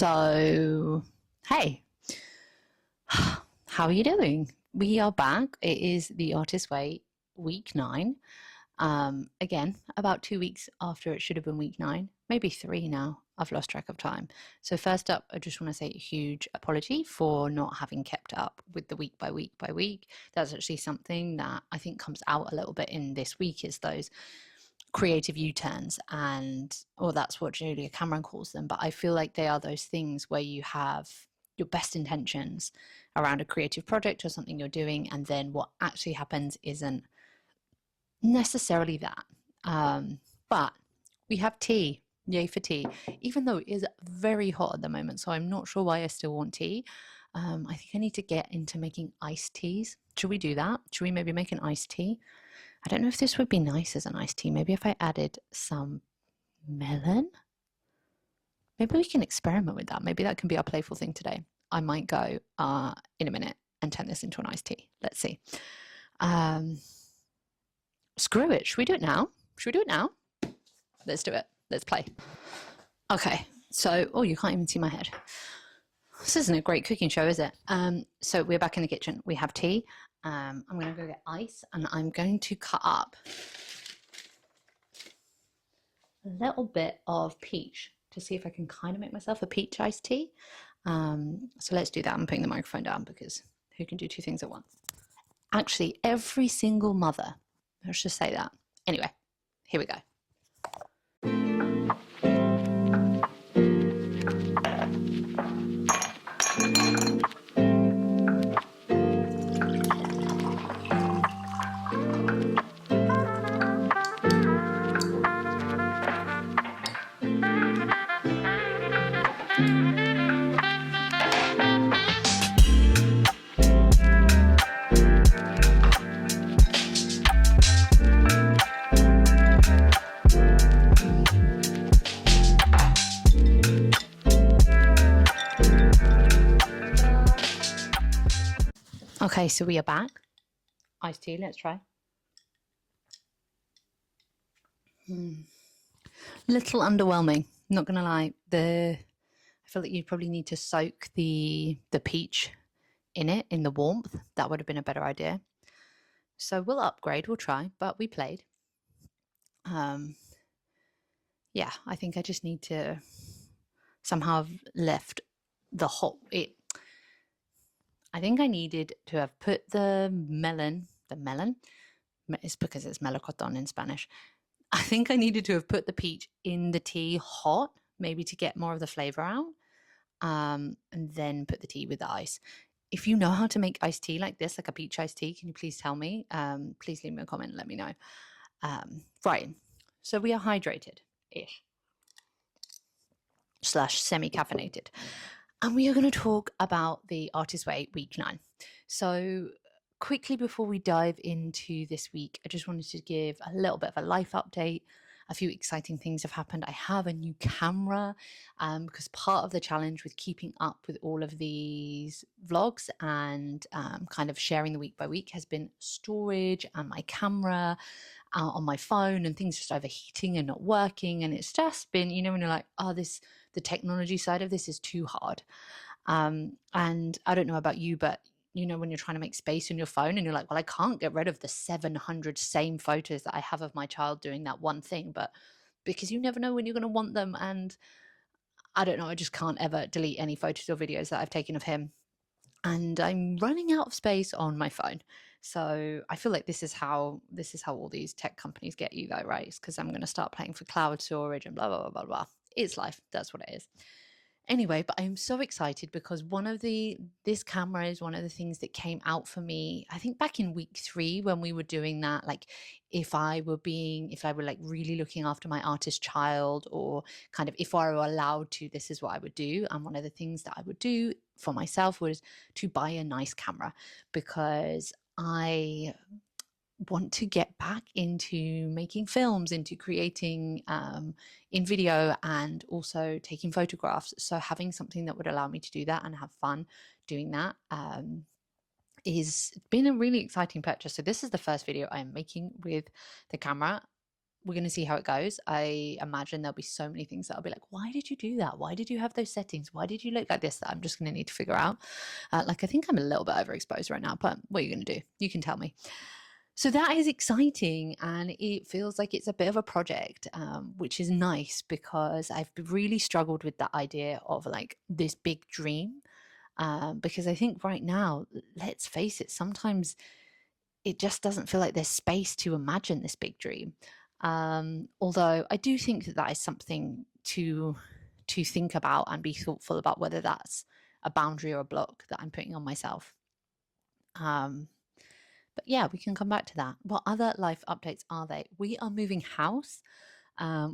So, hey, how are you doing? We are back. It is the Artist Way, week 9. Again, about 2 weeks after it should have been week 9, maybe 3 now. I've lost track of time. So, first up, I just want to say a huge apology for not having kept up with the week by week by week. That's actually something that I think comes out a little bit in this week, is those creative U-turns, and or that's what Julia Cameron calls them, but I feel like they are those things where you have your best intentions around a creative project or something you're doing, and then what actually happens isn't necessarily that. But we have tea. Yay for tea, even though it is very hot at the moment, so I'm not sure why I still want tea. I think I need to get into making iced teas. Should we do that? Should we maybe make an iced tea? I don't know if this would be nice as an iced tea. Maybe if I added some melon? Maybe we can experiment with that. Maybe that can be our playful thing today. I might go in a minute and turn this into an iced tea. Let's see. Screw it. Should we do it now? Should we do it now? Let's do it. Let's play. Okay. So, oh, you can't even see my head. This isn't a great cooking show, is it? So we're back in the kitchen. We have tea. I'm going to go get ice, and I'm going to cut up a little bit of peach to see if I can kind of make myself a peach iced tea. So let's do that. I'm putting the microphone down because who can do two things at once? Actually, every single mother. Let's just say that. Anyway, here we go. Okay, so we are back. Iced tea, let's try. Little underwhelming, not gonna lie. I feel like you probably need to soak the peach in it, in the warmth. That would have been a better idea. So we'll upgrade, we'll try, but we played. Yeah, I think I just need to somehow have left the hot it. I think I needed to have put the melon, it's because it's melocotón in Spanish. I think I needed to have put the peach in the tea hot, maybe to get more of the flavor out, and then put the tea with the ice. If you know how to make iced tea like this, like a peach iced tea, can you please tell me? Please leave me a comment and let me know. Right, so we are hydrated-ish / semi-caffeinated. And we are going to talk about the Artist Way week 9. So quickly before we dive into this week, I just wanted to give a little bit of a life update. A few exciting things have happened. I have a new camera because part of the challenge with keeping up with all of these vlogs and kind of sharing the week by week has been storage and my camera on my phone, and things just overheating and not working. And it's just been, when you're like, oh, the technology side of this is too hard. And I don't know about you, but when you're trying to make space on your phone and you're like, well, I can't get rid of the 700 same photos that I have of my child doing that one thing, but because you never know when you're going to want them. And I don't know, I just can't ever delete any photos or videos that I've taken of him. And I'm running out of space on my phone. So I feel like this is how all these tech companies get you though, right? It's because I'm going to start paying for cloud storage and blah, blah, blah, blah, blah. It's life. That's what it is. Anyway, but I'm so excited because this camera is one of the things that came out for me, I think back in week 3 when we were doing that, like if I were like really looking after my artist child, or kind of if I were allowed to, this is what I would do. And one of the things that I would do for myself was to buy a nice camera, because I want to get back into making films, into creating in video, and also taking photographs. So having something that would allow me to do that and have fun doing that is been a really exciting purchase. So this is the first video I'm making with the camera. we're going to see how it goes. I imagine there'll be so many things that I'll be like, why did you do that? Why did you have those settings? Why did you look like this? That I'm just going to need to figure out. Like, I think I'm a little bit overexposed right now, but what are you going to do? You can tell me. So that is exciting, and it feels like it's a bit of a project, which is nice because I've really struggled with that idea of like this big dream. Because I think right now, let's face it, sometimes it just doesn't feel like there's space to imagine this big dream. Although I do think that that is something to think about and be thoughtful about, whether that's a boundary or a block that I'm putting on myself. But yeah, we can come back to that. What other life updates are they? We are moving house,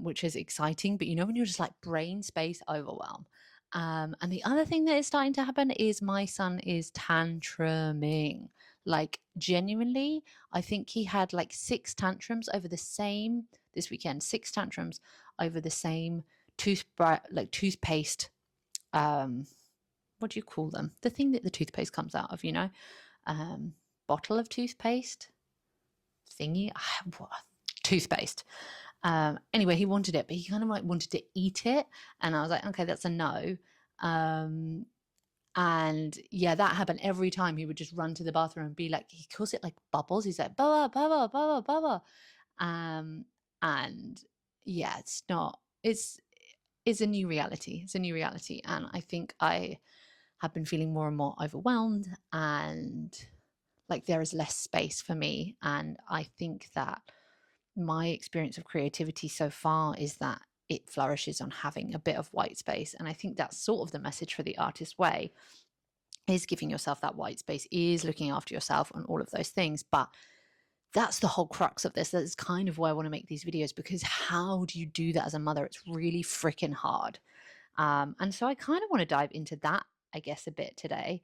which is exciting. But you know, when you're just like brain space overwhelm. And the other thing that is starting to happen is my son is tantruming. Like, genuinely, I think he had like 6 tantrums over the same this weekend. 6 tantrums over the same toothpaste. What do you call them? The thing that the toothpaste comes out of, you know, bottle of toothpaste thingy, toothpaste. Anyway, he wanted it, but he kind of like wanted to eat it, and I was like, okay, that's a no. And yeah, that happened every time. He would just run to the bathroom and be like, he calls it like bubbles. He's like, bubba, bubba, bubba, bubba. And yeah, it's a new reality. It's a new reality. And I think I have been feeling more and more overwhelmed, and like there is less space for me. And I think that my experience of creativity so far is that it flourishes on having a bit of white space. And I think that's sort of the message for the artist way, is giving yourself that white space, is looking after yourself and all of those things. But that's the whole crux of this. That's kind of why I want to make these videos, because how do you do that as a mother? It's really freaking hard. And so I kind of want to dive into that, I guess, a bit today,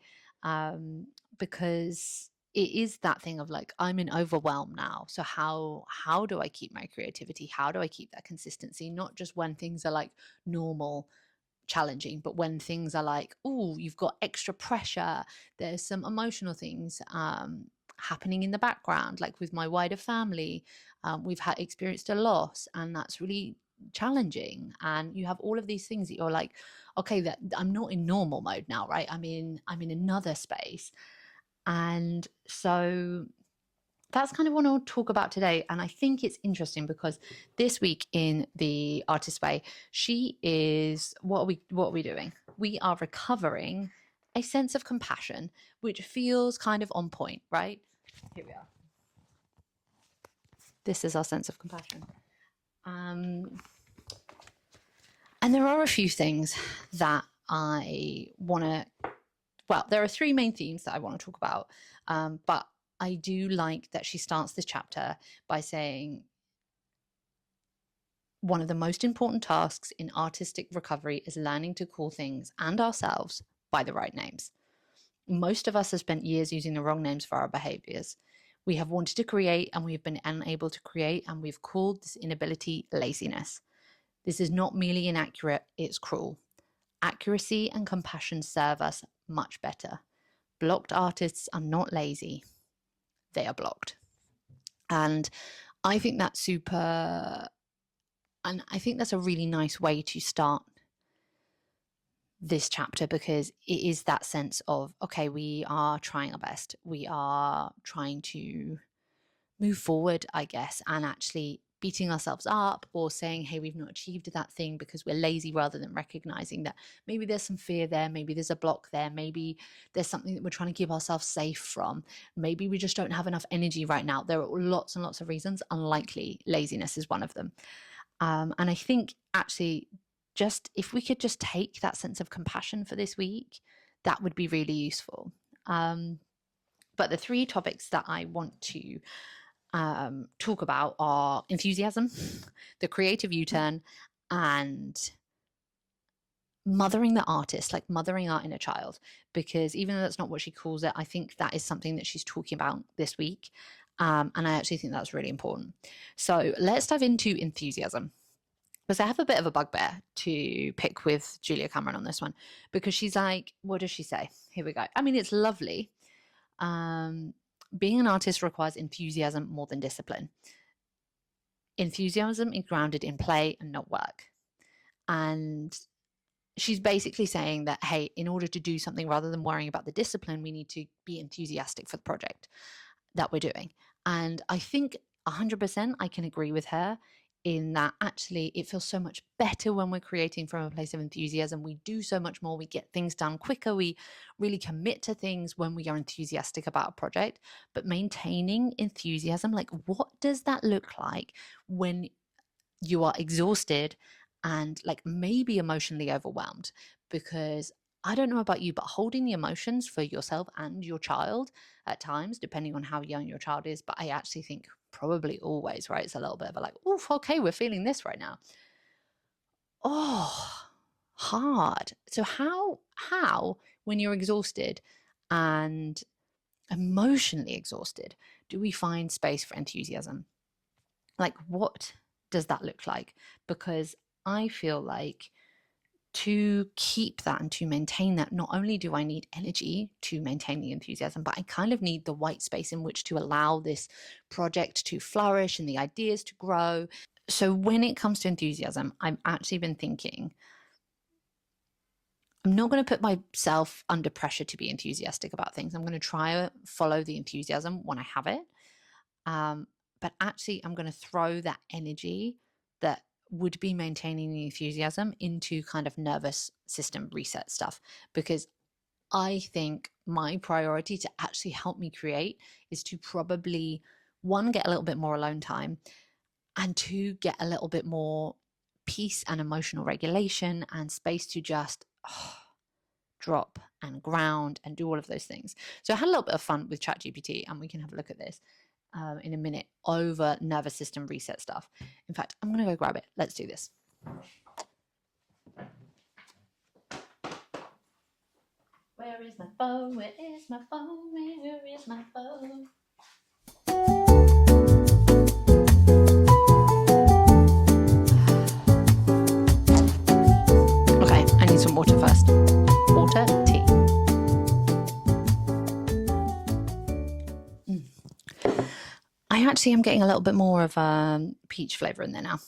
because it is that thing of like, I'm in overwhelm now. So how do I keep my creativity? How do I keep that consistency? Not just when things are like normal, challenging, but when things are like, oh, you've got extra pressure, there's some emotional things happening in the background, like with my wider family. We've experienced a loss, and that's really challenging, and you have all of these things that you're like, okay, that I'm not in normal mode now, right? I'm in another space. And so that's kind of what I'll talk about today. And I think it's interesting because this week in the Artist Way, she is, what are we doing? We are recovering a sense of compassion, which feels kind of on point, right? Here we are. This is our sense of compassion. And there are a few things that I want to, well, there are 3 main themes that I want to talk about. But I do like that she starts this chapter by saying, one of the most important tasks in artistic recovery is learning to call things and ourselves by the right names. Most of us have spent years using the wrong names for our behaviors. We have wanted to create and we've been unable to create, and we've called this inability laziness. This is not merely inaccurate, it's cruel. Accuracy and compassion serve us much better. Blocked artists are not lazy, they are blocked. And I think that's super, and I think that's a really nice way to start this chapter, because it is that sense of, okay, we are trying our best. We are trying to move forward, I guess, and actually beating ourselves up or saying, hey, we've not achieved that thing because we're lazy, rather than recognizing that maybe there's some fear there, maybe there's a block there, maybe there's something that we're trying to keep ourselves safe from, maybe we just don't have enough energy right now. There are lots and lots of reasons. Unlikely laziness is one of them. And I think actually, just if we could just take that sense of compassion for this week, that would be really useful. But the 3 topics that I want to talk about are enthusiasm, the creative U-turn, and mothering the artist, like mothering our inner child. Because even though that's not what she calls it, I think that is something that she's talking about this week. And I actually think that's really important. So let's dive into enthusiasm, because I have a bit of a bugbear to pick with Julia Cameron on this one, because she's like, what does she say? Here we go. I mean, it's lovely. Being an artist requires enthusiasm more than discipline. enthusiasm is grounded in play and not work. And she's basically saying that, hey, in order to do something, rather than worrying about the discipline, we need to be enthusiastic for the project that we're doing. And I think 100% I can agree with her in that actually it feels so much better when we're creating from a place of enthusiasm. We do so much more, we get things done quicker, we really commit to things when we are enthusiastic about a project. But maintaining enthusiasm, like what does that look like when you are exhausted and like maybe emotionally overwhelmed? Because I don't know about you, but holding the emotions for yourself and your child at times, depending on how young your child is, but I actually think probably always, right? It's a little bit of a like, oof, okay, we're feeling this right now. Oh, hard. So how when you're exhausted and emotionally exhausted, do we find space for enthusiasm? Like, what does that look like? Because I feel like to keep that and to maintain that, not only do I need energy to maintain the enthusiasm, but I kind of need the white space in which to allow this project to flourish and the ideas to grow. So when it comes to enthusiasm, I've actually been thinking, I'm not going to put myself under pressure to be enthusiastic about things. I'm going to try to follow the enthusiasm when I have it. But actually, I'm going to throw that energy that would be maintaining the enthusiasm into kind of nervous system reset stuff, because I think my priority to actually help me create is to probably, one, get a little bit more alone time, and two, get a little bit more peace and emotional regulation and space to just drop and ground and do all of those things. So I had a little bit of fun with ChatGPT, and we can have a look at this in a minute over nervous system reset stuff. In fact, I'm going to go grab it. Let's do this. Where is my phone? Where is my phone? Where is my phone? Okay, I need some water first. Water, tea. I actually am getting a little bit more of peach flavor in there now.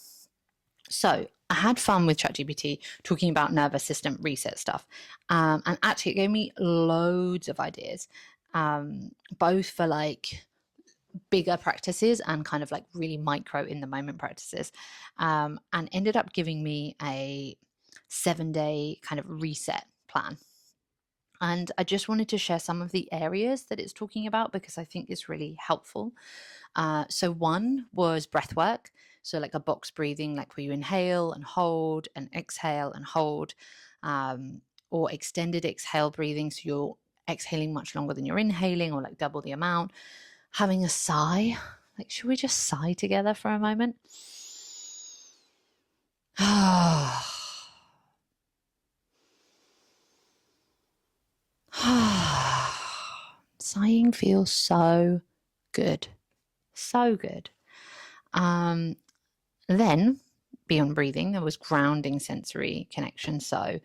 So I had fun with ChatGPT talking about nervous system reset stuff. And actually it gave me loads of ideas, both for like bigger practices and kind of like really micro in the moment practices, and ended up giving me a 7-day kind of reset plan. And I just wanted to share some of the areas that it's talking about because I think it's really helpful. So one was breath work. So like a box breathing, like where you inhale and hold and exhale and hold, or extended exhale breathing. So you're exhaling much longer than you're inhaling, or like double the amount. Having a sigh. Like, should we just sigh together for a moment? Sighing feels so good. So good. Then, beyond breathing, there was grounding sensory connection. So,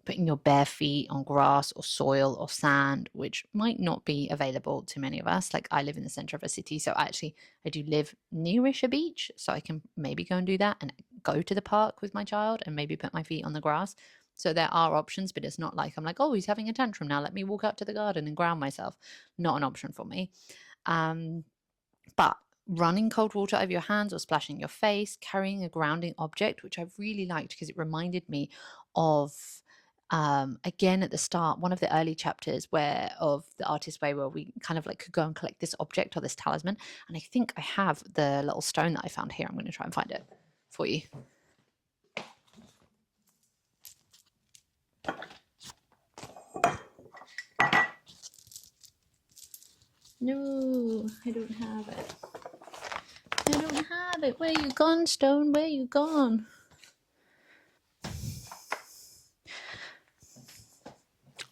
putting your bare feet on grass or soil or sand, which might not be available to many of us. Like, I live in the center of a city, so actually I do live nearish a beach, so I can maybe go and do that and go to the park with my child and maybe put my feet on the grass. So there are options, but it's not like I'm like, oh, he's having a tantrum now, let me walk out to the garden and ground myself. Not an option for me. But running cold water over your hands or splashing your face, carrying a grounding object, which I really liked because it reminded me of, again at the start, one of the early chapters where of the Artist Way, where we kind of like could go and collect this object or this talisman. And I think I have the little stone that I found here. I'm going to try and find it for you. No, I don't have it. I don't have it. Where you gone, stone? Where you gone?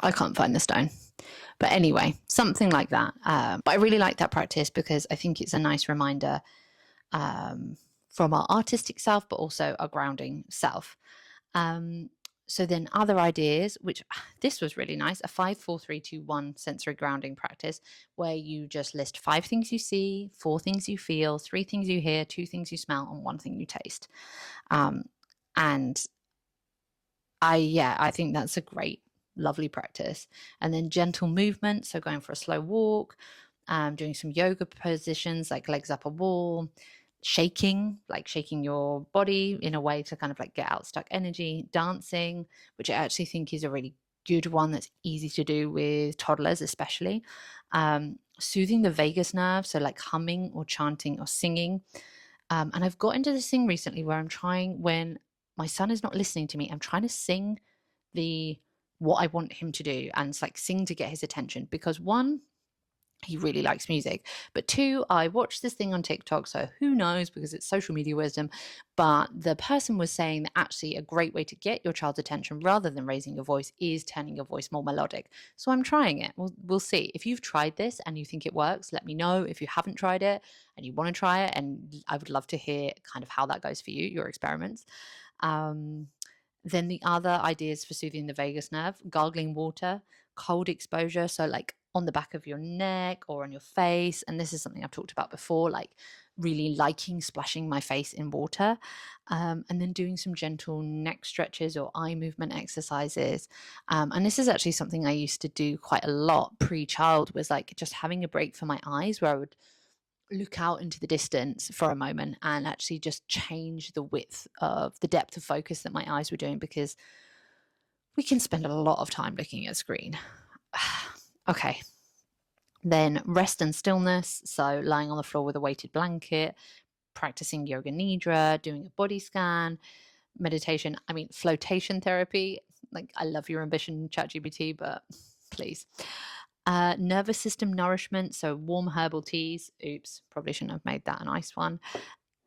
I can't find the stone. But anyway, something like that. But I really like that practice because I think it's a nice reminder from our artistic self, but also our grounding self. So then other ideas, which this was really nice, a 5 4 3 2 1 sensory grounding practice where you just list 5 things you see, 4 things you feel, 3 things you hear, 2 things you smell, and 1 thing you taste. And I think that's a great, lovely practice. And then gentle movement, so going for a slow walk, doing some yoga positions like legs up a wall, shaking, like shaking your body in a way to kind of like get out stuck energy, dancing, which I actually think is a really good one that's easy to do with toddlers, especially. Soothing the vagus nerve, so like humming or chanting or singing. And I've got into this thing recently where I'm trying, when my son is not listening to me, I'm trying to sing what I want him to do, and it's like sing to get his attention, because one, he really likes music, but two, I watched this thing on TikTok, so who knows, because it's social media wisdom, but the person was saying that actually a great way to get your child's attention rather than raising your voice is turning your voice more melodic. So I'm trying it. We'll see. If you've tried this and you think it works, let me know. If you haven't tried it and you want to try it, and I would love to hear kind of how that goes for you, your experiments. Then the other ideas for soothing the vagus nerve: gargling water, cold exposure, so like on the back of your neck or on your face. And this is something I've talked about before, like really liking splashing my face in water. And then doing some gentle neck stretches or eye movement exercises. And this is actually something I used to do quite a lot pre-child, was like just having a break for my eyes, where I would look out into the distance for a moment and actually just change the width of the depth of focus that my eyes were doing, because we can spend a lot of time looking at a screen. Okay. Then rest and stillness, so lying on the floor with a weighted blanket, practicing yoga nidra, doing a body scan, meditation, flotation therapy. Like, I love your ambition, ChatGPT, but please. Nervous system nourishment, so warm herbal teas. Oops, probably shouldn't have made that a nice one.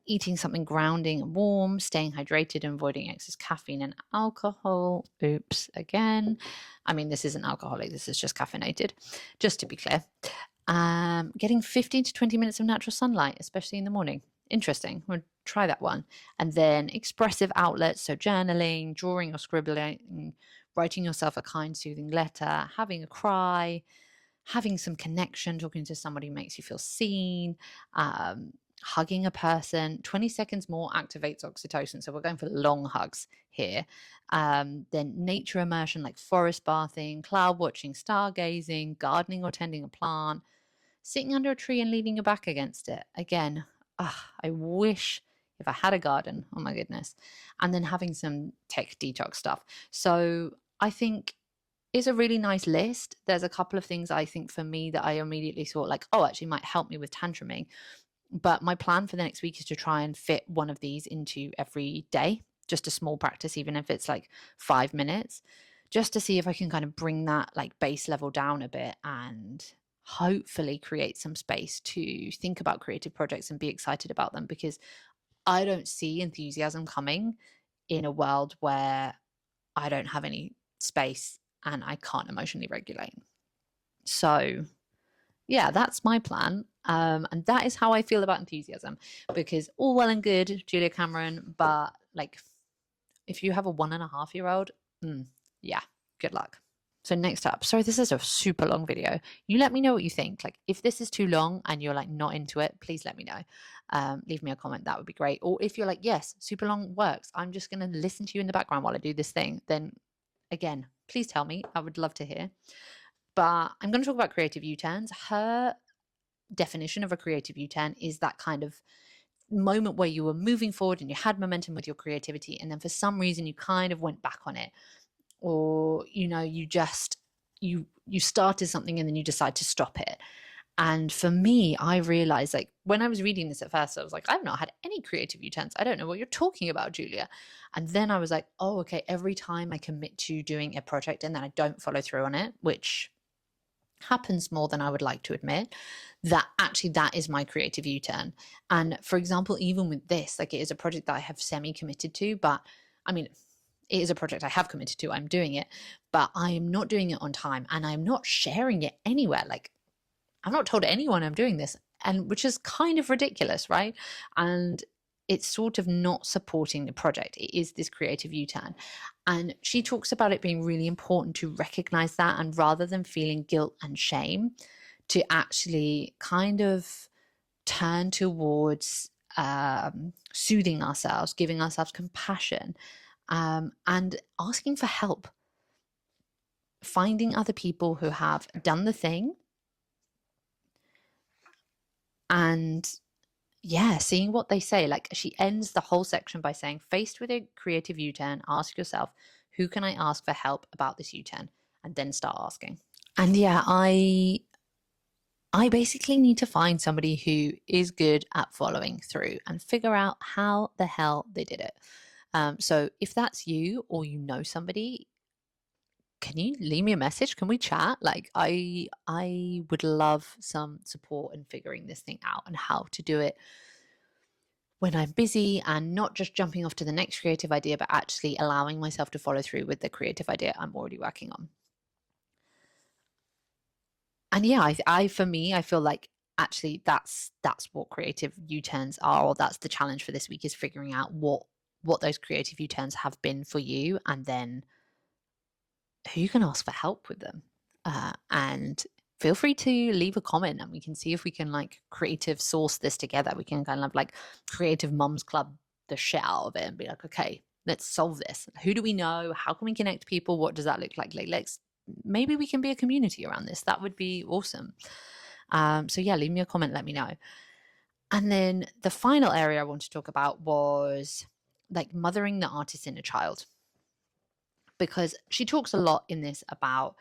Eating something grounding and warm, staying hydrated and avoiding excess caffeine and alcohol. Oops, again. This isn't alcoholic, this is just caffeinated, just to be clear. Getting 15 to 20 minutes of natural sunlight, especially in the morning. Interesting. We'll try that one. And then expressive outlets, so journaling, drawing or scribbling, writing yourself a kind, soothing letter, having a cry, having some connection, talking to somebody who makes you feel seen, hugging a person. 20 seconds more activates oxytocin. So we're going for long hugs here. Then nature immersion, like forest bathing, cloud watching, stargazing, gardening or tending a plant, sitting under a tree and leaning your back against it. Again, I wish if I had a garden, oh my goodness. And then having some tech detox stuff. So I think it's a really nice list. There's a couple of things I think for me that I immediately thought like, oh, actually might help me with tantruming. But my plan for the next week is to try and fit one of these into every day, just a small practice, even if it's like 5 minutes, just to see if I can kind of bring that like base level down a bit and hopefully create some space to think about creative projects and be excited about them, because I don't see enthusiasm coming in a world where I don't have any space and I can't emotionally regulate. So yeah, that's my plan. And that is how I feel about enthusiasm, because all well and good, Julia Cameron, but like if you have a 1.5-year-old, yeah, good luck. So next up, sorry, this is a super long video. You let me know what you think. Like if this is too long and you're like not into it, please let me know. Leave me a comment, that would be great. Or if you're like, yes, super long works, I'm just going to listen to you in the background while I do this thing, then again, please tell me. I would love to hear. But I'm going to talk about creative U-turns. Her definition of a creative U-turn is that kind of moment where you were moving forward and you had momentum with your creativity, and then for some reason you kind of went back on it, or you started something and then you decide to stop it. And for me, I realized, like, when I was reading this at first, I was like, I've not had any creative U-turns. I don't know what you're talking about, Julia. And then I was like, oh, okay, every time I commit to doing a project and then I don't follow through on it, which happens more than I would like to admit, that is my creative U-turn. And for example, even with this, like, it is a project that I have semi-committed to, but it is a project I have committed to, I'm doing it, but I am not doing it on time and I'm not sharing it anywhere. Like, I've not told anyone I'm doing this, and which is kind of ridiculous, right? And it's sort of not supporting the project. It is this creative U-turn. And she talks about it being really important to recognize that, and rather than feeling guilt and shame, to actually kind of turn towards soothing ourselves, giving ourselves compassion, and asking for help, finding other people who have done the thing, and yeah, seeing what they say. Like, she ends the whole section by saying, faced with a creative U-turn, ask yourself, who can I ask for help about this U-turn? And then start asking. And yeah, I basically need to find somebody who is good at following through and figure out how the hell they did it. So if that's you, or you know somebody, can you leave me a message? Can we chat? Like, I would love some support in figuring this thing out and how to do it when I'm busy, and not just jumping off to the next creative idea, but actually allowing myself to follow through with the creative idea I'm already working on. And yeah, I for me, I feel like actually that's what creative U-turns are, or that's the challenge for this week, is figuring out what those creative U-turns have been for you, and then who you can ask for help with them. And feel free to leave a comment, and we can see if we can like creative source this together. We can kind of like creative mums club the shit out of it and be like, okay, let's solve this. Who do we know? How can we connect people? What does that look like? Let's, maybe we can be a community around this. That would be awesome. So yeah, leave me a comment, let me know. And then the final area I want to talk about was like mothering the artist in a child, because she talks a lot in this about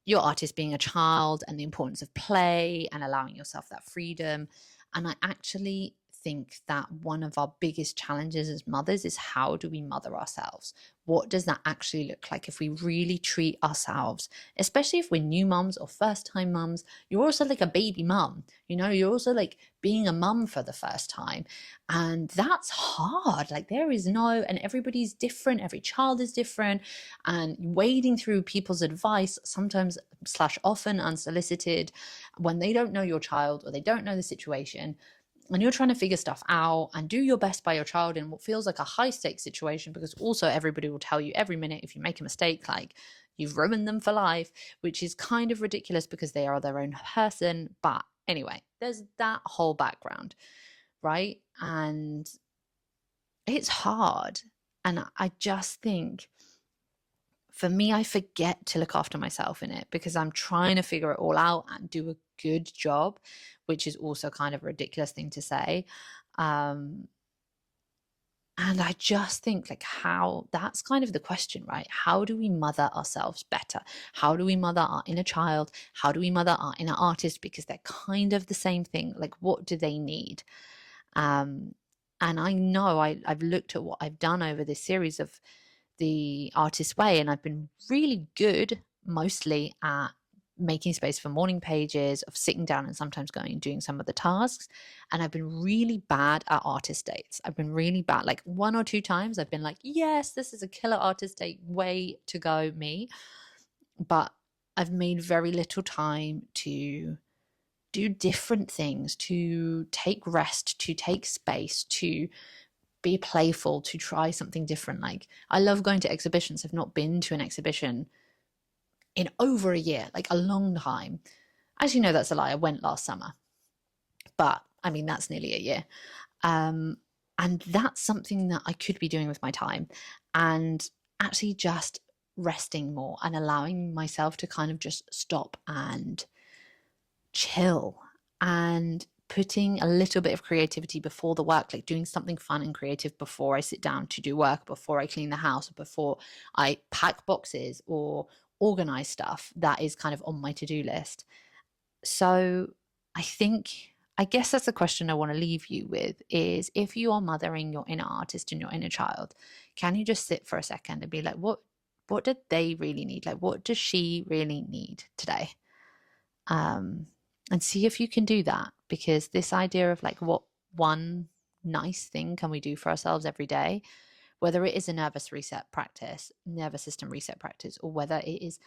your artist being a child and the importance of play and allowing yourself that freedom. And I actually think that one of our biggest challenges as mothers is, how do we mother ourselves? What does that actually look like if we really treat ourselves, especially if we're new mums or first time mums? You're also like a baby mum, you know, you're also like being a mum for the first time. And that's hard. Like, there is no, and everybody's different, every child is different, and wading through people's advice, sometimes slash often unsolicited, when they don't know your child or they don't know the situation, and you're trying to figure stuff out and do your best by your child in what feels like a high stakes situation, because also everybody will tell you every minute if you make a mistake, like you've ruined them for life, which is kind of ridiculous because they are their own person. But anyway, there's that whole background, right? And it's hard. And I just think, for me, I forget to look after myself in it because I'm trying to figure it all out and do a good job, which is also kind of a ridiculous thing to say. And I just think, like, how, that's kind of the question, right? How do we mother ourselves better? How do we mother our inner child? How do we mother our inner artist? Because they're kind of the same thing. Like, what do they need? And I know I've looked at what I've done over this series of the artist way, and I've been really good mostly at making space for morning pages, of sitting down and sometimes going and doing some of the tasks. And I've been really bad at artist dates. I've been really bad. Like, one or two times I've been like, yes, this is a killer artist date, way to go me. But I've made very little time to do different things, to take rest, to take space, to be playful, to try something different. Like, I love going to exhibitions. I've not been to an exhibition in over a year, like a long time. As you know, that's a lie. I went last summer, but I mean, that's nearly a year. And that's something that I could be doing with my time, and actually just resting more and allowing myself to kind of just stop and chill, and putting a little bit of creativity before the work, like doing something fun and creative before I sit down to do work, before I clean the house, before I pack boxes or organize stuff that is kind of on my to-do list. So I guess that's a question I want to leave you with, is if you are mothering your inner artist and your inner child, can you just sit for a second and be like, what did they really need? Like, what does she really need today? And see if you can do that, because this idea of like, what one nice thing can we do for ourselves every day, whether it is a nervous system reset practice, or whether it is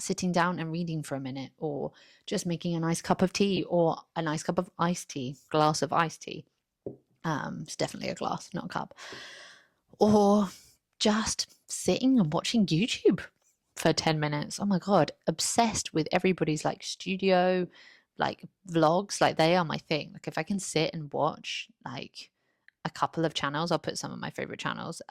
sitting down and reading for a minute, or just making a nice cup of tea, or a nice cup of iced tea, glass of iced tea, It's definitely a glass, not a cup. Or just sitting and watching YouTube for 10 minutes. Oh my God, obsessed with everybody's like studio, like vlogs. Like they are my thing. Like if I can sit and watch like a couple of channels, I'll put some of my favorite channels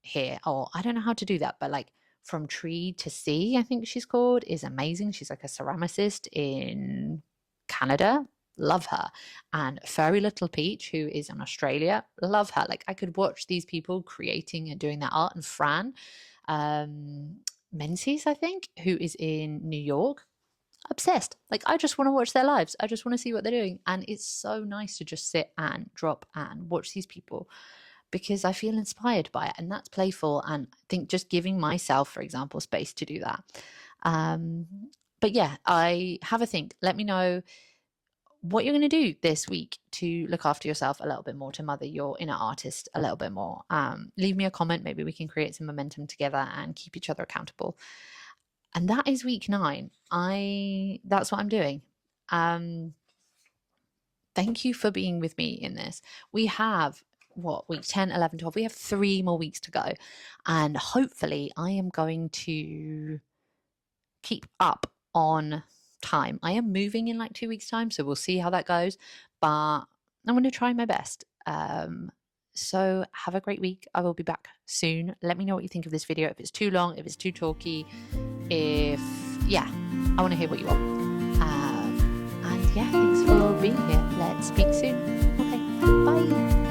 here. Or I don't know how to do that, but like From Tree to Sea, I think she's called, is amazing. She's like a ceramicist in Canada. Love her. And Furry Little Peach, who is in Australia, love her. Like I could watch these people creating and doing their art. And Fran Menzies, I think, who is in New York, obsessed. Like I just want to watch their lives. I just want to see what they're doing. And it's so nice to just sit and drop and watch these people because I feel inspired by it, and that's playful. And I think just giving myself, for example, space to do that. But yeah, I have a think. Let me know what you're going to do this week to look after yourself a little bit more, to mother your inner artist a little bit more. Leave me a comment. Maybe we can create some momentum together and keep each other accountable. And that is week 9. That's what I'm doing. Thank you for being with me in this. We have week 10, 11, 12. We have 3 more weeks to go. And hopefully I am going to keep up on time. I am moving in like 2 weeks' time, so we'll see how that goes. But I'm going to try my best. So have a great week. I will be back soon. Let me know what you think of this video. If it's too long, if it's too talky, I want to hear what you want. And yeah, thanks for being here. Let's speak soon. Okay, bye.